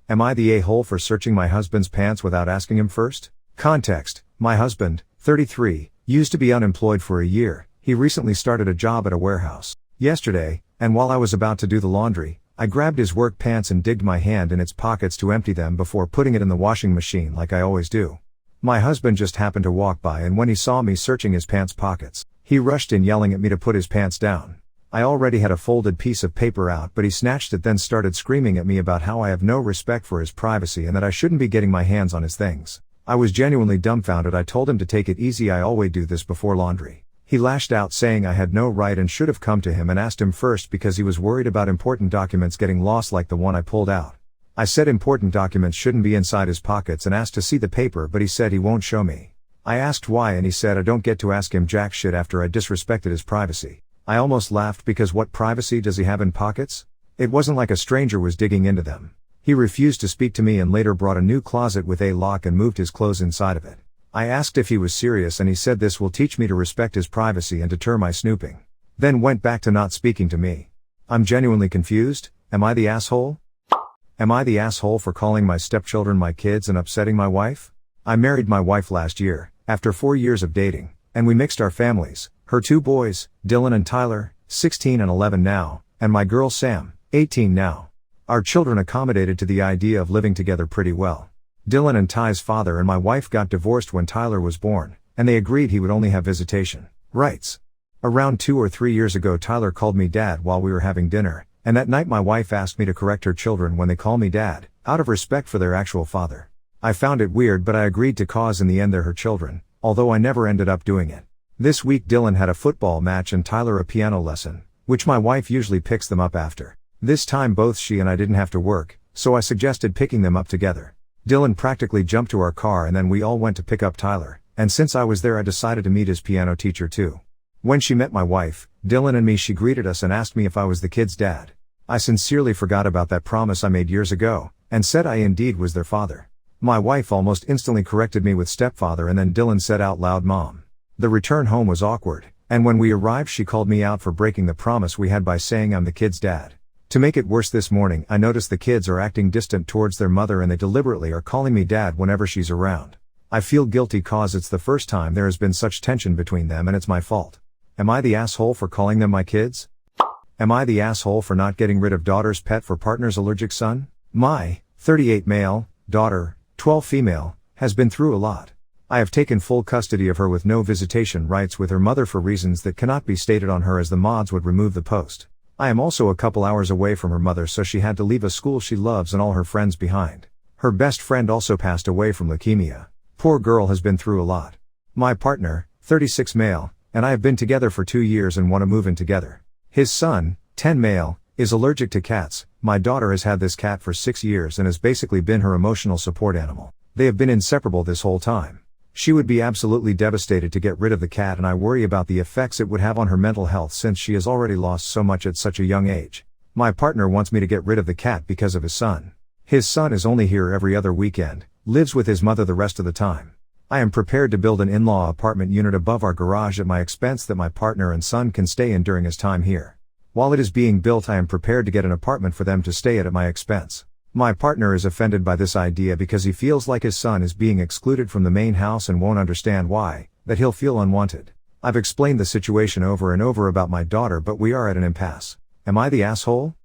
Am I the a-hole for searching my husband's pants without asking him first? Context: my husband, 33, used to be unemployed for a year. He recently started a job at a warehouse yesterday, and while I was about to do the laundry, I grabbed his work pants and digged my hand in its pockets to empty them before putting it in the washing machine like I always do. My husband just happened to walk by, and when he saw me searching his pants pockets, he rushed in yelling at me to put his pants down. I already had a folded piece of paper out, but he snatched it, then started screaming at me about how I have no respect for his privacy and that I shouldn't be getting my hands on his things. I was genuinely dumbfounded. I told him to take it easy. I always do this before laundry. He lashed out, saying I had no right and should have come to him and asked him first because he was worried about important documents getting lost like the one I pulled out. I said important documents shouldn't be inside his pockets and asked to see the paper, but he said he won't show me. I asked why, and he said I don't get to ask him jack shit after I disrespected his privacy. I almost laughed because what privacy does he have in pockets? It wasn't like a stranger was digging into them. He refused to speak to me and later brought a new closet with a lock and moved his clothes inside of it. I asked if he was serious and he said this will teach me to respect his privacy and deter my snooping. Then went back to not speaking to me. I'm genuinely confused. Am I the asshole? Am I the asshole for calling my stepchildren my kids and upsetting my wife? I married my wife last year, after 4 years of dating, and we mixed our families. Her 2 boys, Dylan and Tyler, 16 and 11 now, and my girl Sam, 18 now. Our children accommodated to the idea of living together pretty well. Dylan and Ty's father and my wife got divorced when Tyler was born, and they agreed he would only have visitation rights. Around 2 or 3 years ago, Tyler called me dad while we were having dinner, and that night my wife asked me to correct her children when they call me dad, out of respect for their actual father. I found it weird, but I agreed to cause in the end they're her children, although I never ended up doing it. This week Dylan had a football match and Tyler a piano lesson, which my wife usually picks them up after. This time both she and I didn't have to work, so I suggested picking them up together. Dylan practically jumped to our car and then we all went to pick up Tyler, and since I was there I decided to meet his piano teacher too. When she met my wife, Dylan and me, she greeted us and asked me if I was the kid's dad. I sincerely forgot about that promise I made years ago, and said I indeed was their father. My wife almost instantly corrected me with stepfather, and then Dylan said out loud mom. The return home was awkward, and when we arrived she called me out for breaking the promise we had by saying I'm the kid's dad. To make it worse, this morning I noticed the kids are acting distant towards their mother and they deliberately are calling me dad whenever she's around. I feel guilty cause it's the first time there has been such tension between them and it's my fault. Am I the asshole for calling them my kids? Am I the asshole for not getting rid of daughter's pet for partner's allergic son? My 38 male, daughter, 12 female, has been through a lot. I have taken full custody of her with no visitation rights with her mother for reasons that cannot be stated on her, as the mods would remove the post. I am also a couple hours away from her mother, so she had to leave a school she loves and all her friends behind. Her best friend also passed away from leukemia. Poor girl has been through a lot. My partner, 36 male, and I have been together for 2 years and want to move in together. His son, 10 male, is allergic to cats. My daughter has had this cat for 6 years and has basically been her emotional support animal. They have been inseparable this whole time. She would be absolutely devastated to get rid of the cat, and I worry about the effects it would have on her mental health since she has already lost so much at such a young age. My partner wants me to get rid of the cat because of his son. His son is only here every other weekend, lives with his mother the rest of the time. I am prepared to build an in-law apartment unit above our garage at my expense that my partner and son can stay in during his time here. While it is being built, I am prepared to get an apartment for them to stay at my expense. My partner is offended by this idea because he feels like his son is being excluded from the main house and won't understand why, that he'll feel unwanted. I've explained the situation over and over about my daughter, but we are at an impasse. Am I the asshole?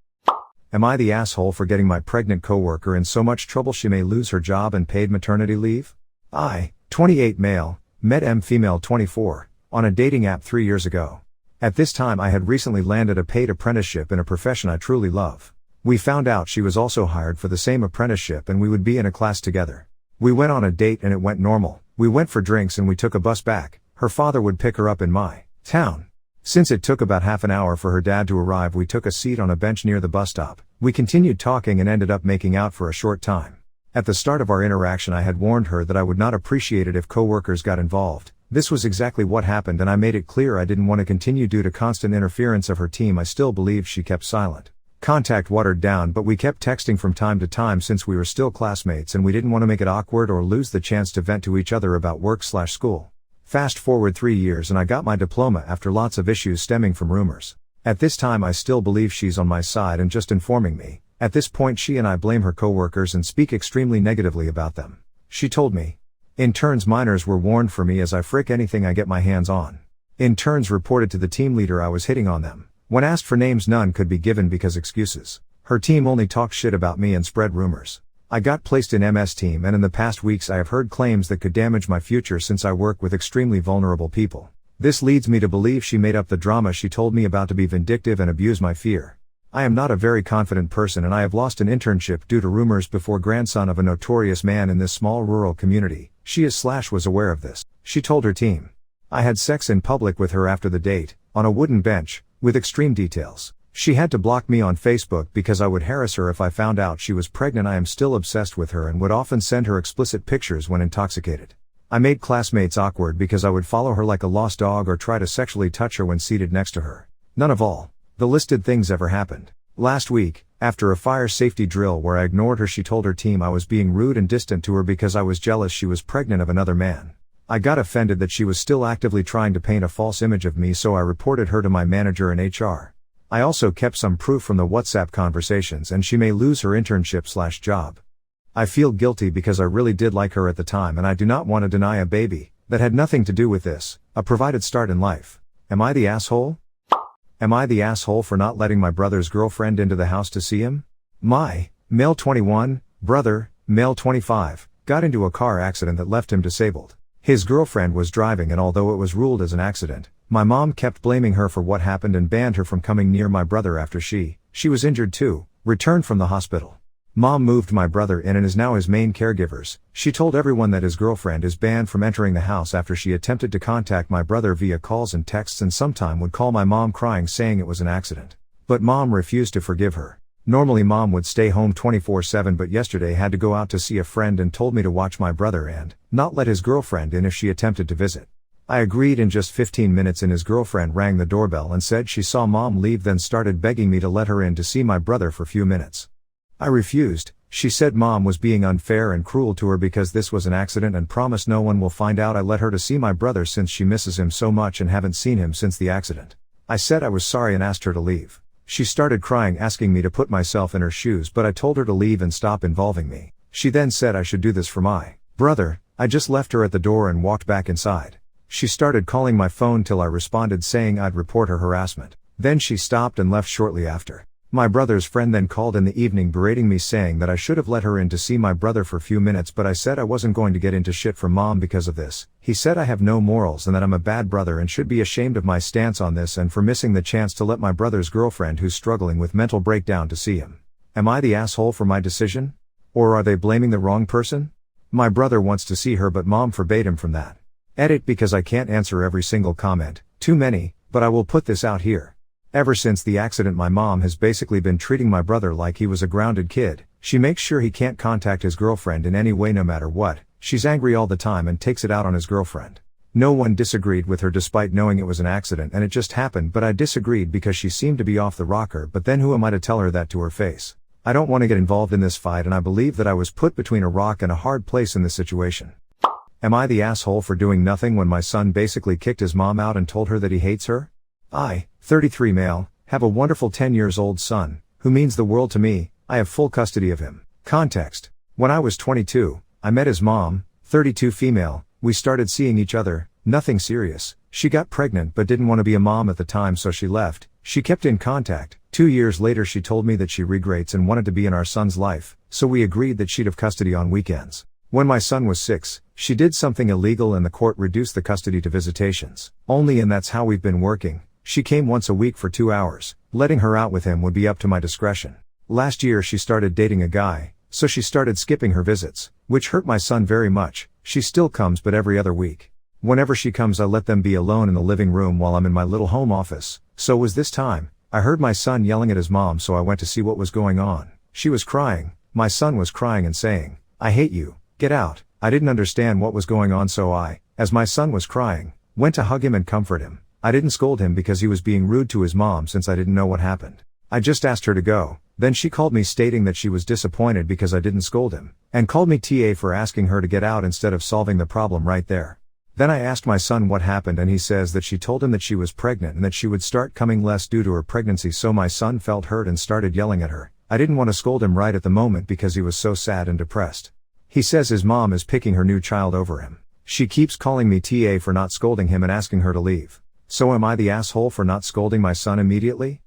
Am I the asshole for getting my pregnant coworker in so much trouble she may lose her job and paid maternity leave? I, 28 male, met M female 24, on a dating app 3 years ago. At this time I had recently landed a paid apprenticeship in a profession I truly love. We found out she was also hired for the same apprenticeship and we would be in a class together. We went on a date and it went normal. We went for drinks and we took a bus back. Her father would pick her up in my town. Since it took about half an hour for her dad to arrive, we took a seat on a bench near the bus stop. We continued talking and ended up making out for a short time. At the start of our interaction I had warned her that I would not appreciate it if coworkers got involved. This was exactly what happened and I made it clear I didn't want to continue due to constant interference of her team. I still believed she kept silent. Contact watered down, but we kept texting from time to time since we were still classmates and we didn't want to make it awkward or lose the chance to vent to each other about work/school. Fast forward 3 years and I got my diploma after lots of issues stemming from rumors. At this time I still believe she's on my side and just informing me, At this point she and I blame her coworkers and speak extremely negatively about them. She told me. Interns minors were warned for me as I frick anything I get my hands on. Interns reported to the team leader I was hitting on them. When asked for names none could be given because excuses. Her team only talked shit about me and spread rumors. I got placed in MS team and in the past weeks I have heard claims that could damage my future since I work with extremely vulnerable people. This leads me to believe she made up the drama she told me about to be vindictive and abuse my fear. I am not a very confident person and I have lost an internship due to rumors before grandson of a notorious man in this small rural community. She was aware of this. She told her team. I had sex in public with her after the date, on a wooden bench, with extreme details. She had to block me on Facebook because I would harass her if I found out she was pregnant. I am still obsessed with her and would often send her explicit pictures when intoxicated. I made classmates awkward because I would follow her like a lost dog or try to sexually touch her when seated next to her. None of all the listed things ever happened. Last week, after a fire safety drill where I ignored her, she told her team I was being rude and distant to her because I was jealous she was pregnant of another man. I got offended that she was still actively trying to paint a false image of me, so I reported her to my manager in HR. I also kept some proof from the WhatsApp conversations and she may lose her internship/job. I feel guilty because I really did like her at the time and I do not want to deny a baby that had nothing to do with this, a provided start in life. Am I the asshole? Am I the asshole for not letting my brother's girlfriend into the house to see him? My, male 21, brother, male 25, got into a car accident that left him disabled. His girlfriend was driving and although it was ruled as an accident, my mom kept blaming her for what happened and banned her from coming near my brother after she was injured too, returned from the hospital. Mom moved my brother in and is now his main caregivers. She told everyone that his girlfriend is banned from entering the house after she attempted to contact my brother via calls and texts and sometime would call my mom crying saying it was an accident. But mom refused to forgive her. Normally mom would stay home 24/7 but yesterday had to go out to see a friend and told me to watch my brother and not let his girlfriend in if she attempted to visit. I agreed in just 15 minutes and his girlfriend rang the doorbell and said she saw mom leave, then started begging me to let her in to see my brother for a few minutes. I refused. She said mom was being unfair and cruel to her because this was an accident and promised no one will find out. I let her to see my brother since she misses him so much and haven't seen him since the accident. I said I was sorry and asked her to leave. She started crying asking me to put myself in her shoes, but I told her to leave and stop involving me. She then said I should do this for my brother. I just left her at the door and walked back inside. She started calling my phone till I responded saying I'd report her harassment. Then she stopped and left shortly after. My brother's friend then called in the evening berating me saying that I should have let her in to see my brother for a few minutes, but I said I wasn't going to get into shit from mom because of this. He said I have no morals and that I'm a bad brother and should be ashamed of my stance on this and for missing the chance to let my brother's girlfriend who's struggling with mental breakdown to see him. Am I the asshole for my decision? Or are they blaming the wrong person? My brother wants to see her but mom forbade him from that. Edit because I can't answer every single comment, too many, but I will put this out here. Ever since the accident my mom has basically been treating my brother like he was a grounded kid. She makes sure he can't contact his girlfriend in any way no matter what. She's angry all the time and takes it out on his girlfriend. No one disagreed with her despite knowing it was an accident and it just happened, but I disagreed because she seemed to be off the rocker, but then who am I to tell her that to her face? I don't want to get involved in this fight and I believe that I was put between a rock and a hard place in this situation. Am I the asshole for doing nothing when my son basically kicked his mom out and told her that he hates her? I, 33 male, have a wonderful 10-year-old son, who means the world to me. I have full custody of him. Context. When I was 22, I met his mom, 32 female, we started seeing each other, nothing serious. She got pregnant but didn't want to be a mom at the time so she left. She kept in contact. 2 years later she told me that she regrets and wanted to be in our son's life, so we agreed that she'd have custody on weekends. When my son was 6, she did something illegal and the court reduced the custody to visitations only, and that's how we've been working. She came once a week for 2 hours. Letting her out with him would be up to my discretion. Last year she started dating a guy, so she started skipping her visits, which hurt my son very much. She still comes but every other week. Whenever she comes I let them be alone in the living room while I'm in my little home office. So was this time. I heard my son yelling at his mom, so I went to see what was going on. She was crying. My son was crying and saying, "I hate you, get out." I didn't understand what was going on, so I, as my son was crying, went to hug him and comfort him. I didn't scold him because he was being rude to his mom since I didn't know what happened. I just asked her to go. Then she called me stating that she was disappointed because I didn't scold him, and called me TA for asking her to get out instead of solving the problem right there. Then I asked my son what happened and he says that she told him that she was pregnant and that she would start coming less due to her pregnancy, so my son felt hurt and started yelling at her. I didn't want to scold him right at the moment because he was so sad and depressed. He says his mom is picking her new child over him. She keeps calling me TA for not scolding him and asking her to leave. So am I the asshole for not scolding my son immediately?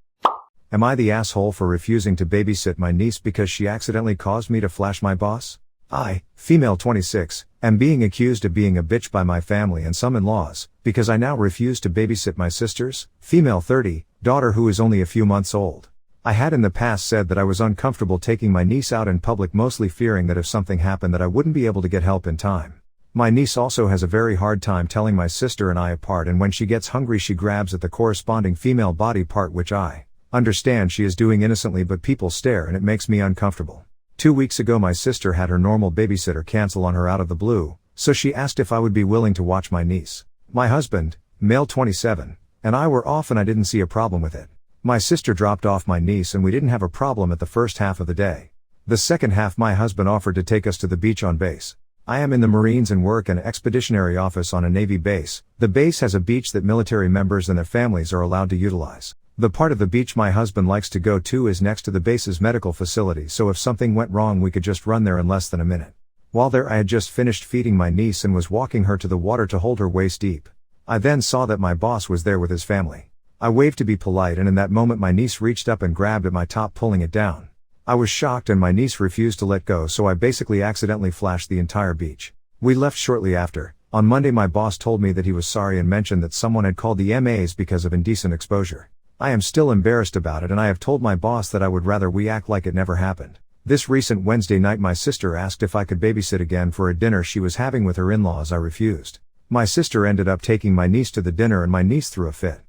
Am I the asshole for refusing to babysit my niece because she accidentally caused me to flash my boss? I, female 26, am being accused of being a bitch by my family and some in-laws, because I now refuse to babysit my sister's, female 30, daughter who is only a few months old. I had in the past said that I was uncomfortable taking my niece out in public, mostly fearing that if something happened that I wouldn't be able to get help in time. My niece also has a very hard time telling my sister and I apart, and when she gets hungry she grabs at the corresponding female body part, which I understand she is doing innocently, but people stare and it makes me uncomfortable. 2 weeks ago my sister had her normal babysitter cancel on her out of the blue, so she asked if I would be willing to watch my niece. My husband, male 27, and I were off and I didn't see a problem with it. My sister dropped off my niece and we didn't have a problem at the first half of the day. The second half my husband offered to take us to the beach on base. I am in the Marines and work in an expeditionary office on a Navy base. The base has a beach that military members and their families are allowed to utilize. The part of the beach my husband likes to go to is next to the base's medical facility, so if something went wrong we could just run there in less than a minute. While there I had just finished feeding my niece and was walking her to the water to hold her waist deep. I then saw that my boss was there with his family. I waved to be polite, and in that moment my niece reached up and grabbed at my top, pulling it down. I was shocked and my niece refused to let go, so I basically accidentally flashed the entire beach. We left shortly after. On Monday my boss told me that he was sorry and mentioned that someone had called the MAs because of indecent exposure. I am still embarrassed about it and I have told my boss that I would rather we act like it never happened. This recent Wednesday night my sister asked if I could babysit again for a dinner she was having with her in-laws. I refused. My sister ended up taking my niece to the dinner and my niece threw a fit.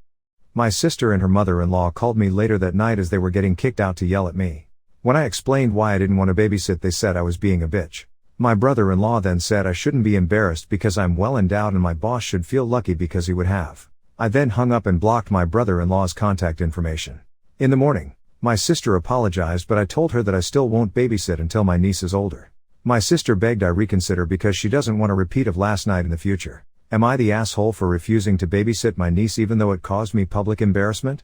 My sister and her mother-in-law called me later that night as they were getting kicked out to yell at me. When I explained why I didn't want to babysit they said I was being a bitch. My brother-in-law then said I shouldn't be embarrassed because I'm well endowed and my boss should feel lucky because he would have. I then hung up and blocked my brother-in-law's contact information. In the morning, my sister apologized, but I told her that I still won't babysit until my niece is older. My sister begged I reconsider because she doesn't want a repeat of last night in the future. Am I the asshole for refusing to babysit my niece even though it caused me public embarrassment?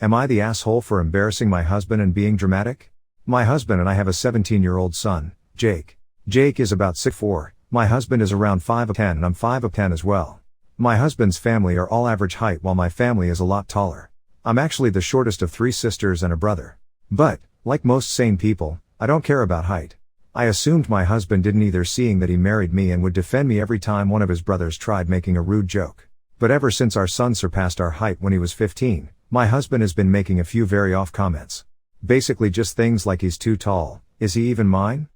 Am I the asshole for embarrassing my husband and being dramatic? My husband and I have a 17-year-old son, Jake. Jake is about 6'4", my husband is around 5'10" and I'm 5'10" as well. My husband's family are all average height while my family is a lot taller. I'm actually the shortest of 3 sisters and a brother. But, like most sane people, I don't care about height. I assumed my husband didn't either, seeing that he married me and would defend me every time one of his brothers tried making a rude joke. But ever since our son surpassed our height when he was 15, my husband has been making a few very off comments. Basically just things like he's too tall, is he even mine?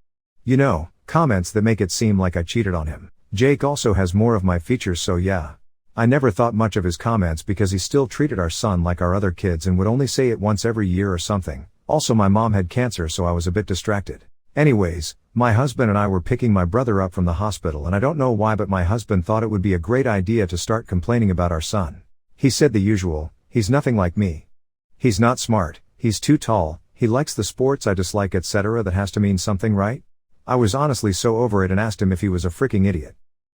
You know, comments that make it seem like I cheated on him. Jake also has more of my features, so yeah. I never thought much of his comments because he still treated our son like our other kids and would only say it once every year or something. Also my mom had cancer, so I was a bit distracted. Anyways, my husband and I were picking my brother up from the hospital and I don't know why, but my husband thought it would be a great idea to start complaining about our son. He said the usual, he's nothing like me. He's not smart, he's too tall, he likes the sports I dislike, etc. That has to mean something, right? I was honestly so over it and asked him if he was a freaking idiot.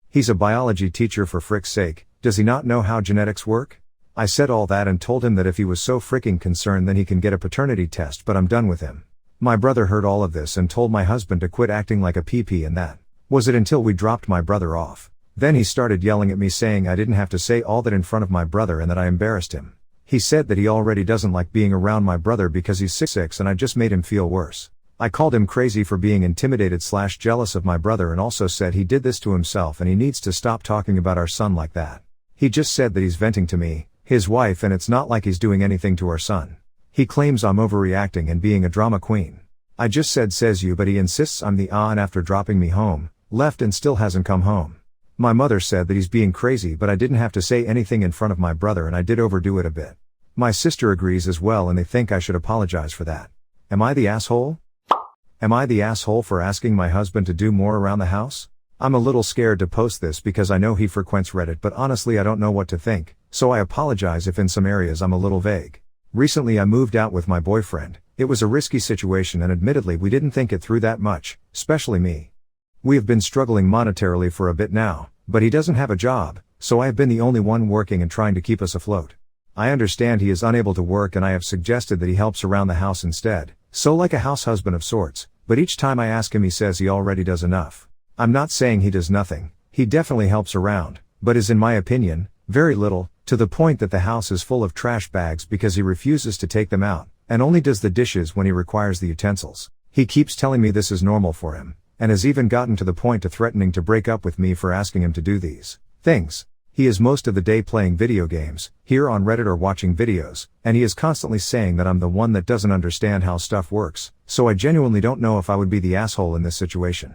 He's a biology teacher, for frick's sake, does he not know how genetics work? I said all that and told him that if he was so freaking concerned then he can get a paternity test, but I'm done with him. My brother heard all of this and told my husband to quit acting like a PP, and that was it until we dropped my brother off. Then he started yelling at me saying I didn't have to say all that in front of my brother and that I embarrassed him. He said that he already doesn't like being around my brother because he's 6'6" and I just made him feel worse. I called him crazy for being intimidated/jealous of my brother and also said he did this to himself and he needs to stop talking about our son like that. He just said that he's venting to me, his wife, and it's not like he's doing anything to our son. He claims I'm overreacting and being a drama queen. I just said says you, but he insists I'm the and after dropping me home, left and still hasn't come home. My mother said that he's being crazy, but I didn't have to say anything in front of my brother and I did overdo it a bit. My sister agrees as well and they think I should apologize for that. Am I the asshole? Am I the asshole for asking my husband to do more around the house? I'm a little scared to post this because I know he frequents Reddit, but honestly I don't know what to think, so I apologize if in some areas I'm a little vague. Recently I moved out with my boyfriend. It was a risky situation and admittedly we didn't think it through that much, especially me. We have been struggling monetarily for a bit now, but he doesn't have a job, so I have been the only one working and trying to keep us afloat. I understand he is unable to work and I have suggested that he helps around the house instead, So like a house husband of sorts, but each time I ask him he says he already does enough. I'm not saying he does nothing, he definitely helps around, but is in my opinion, very little, to the point that the house is full of trash bags because he refuses to take them out, and only does the dishes when he requires the utensils. He keeps telling me this is normal for him, and has even gotten to the point of threatening to break up with me for asking him to do these things. He is most of the day playing video games, here on Reddit or watching videos, and he is constantly saying that I'm the one that doesn't understand how stuff works, so I genuinely don't know if I would be the asshole in this situation.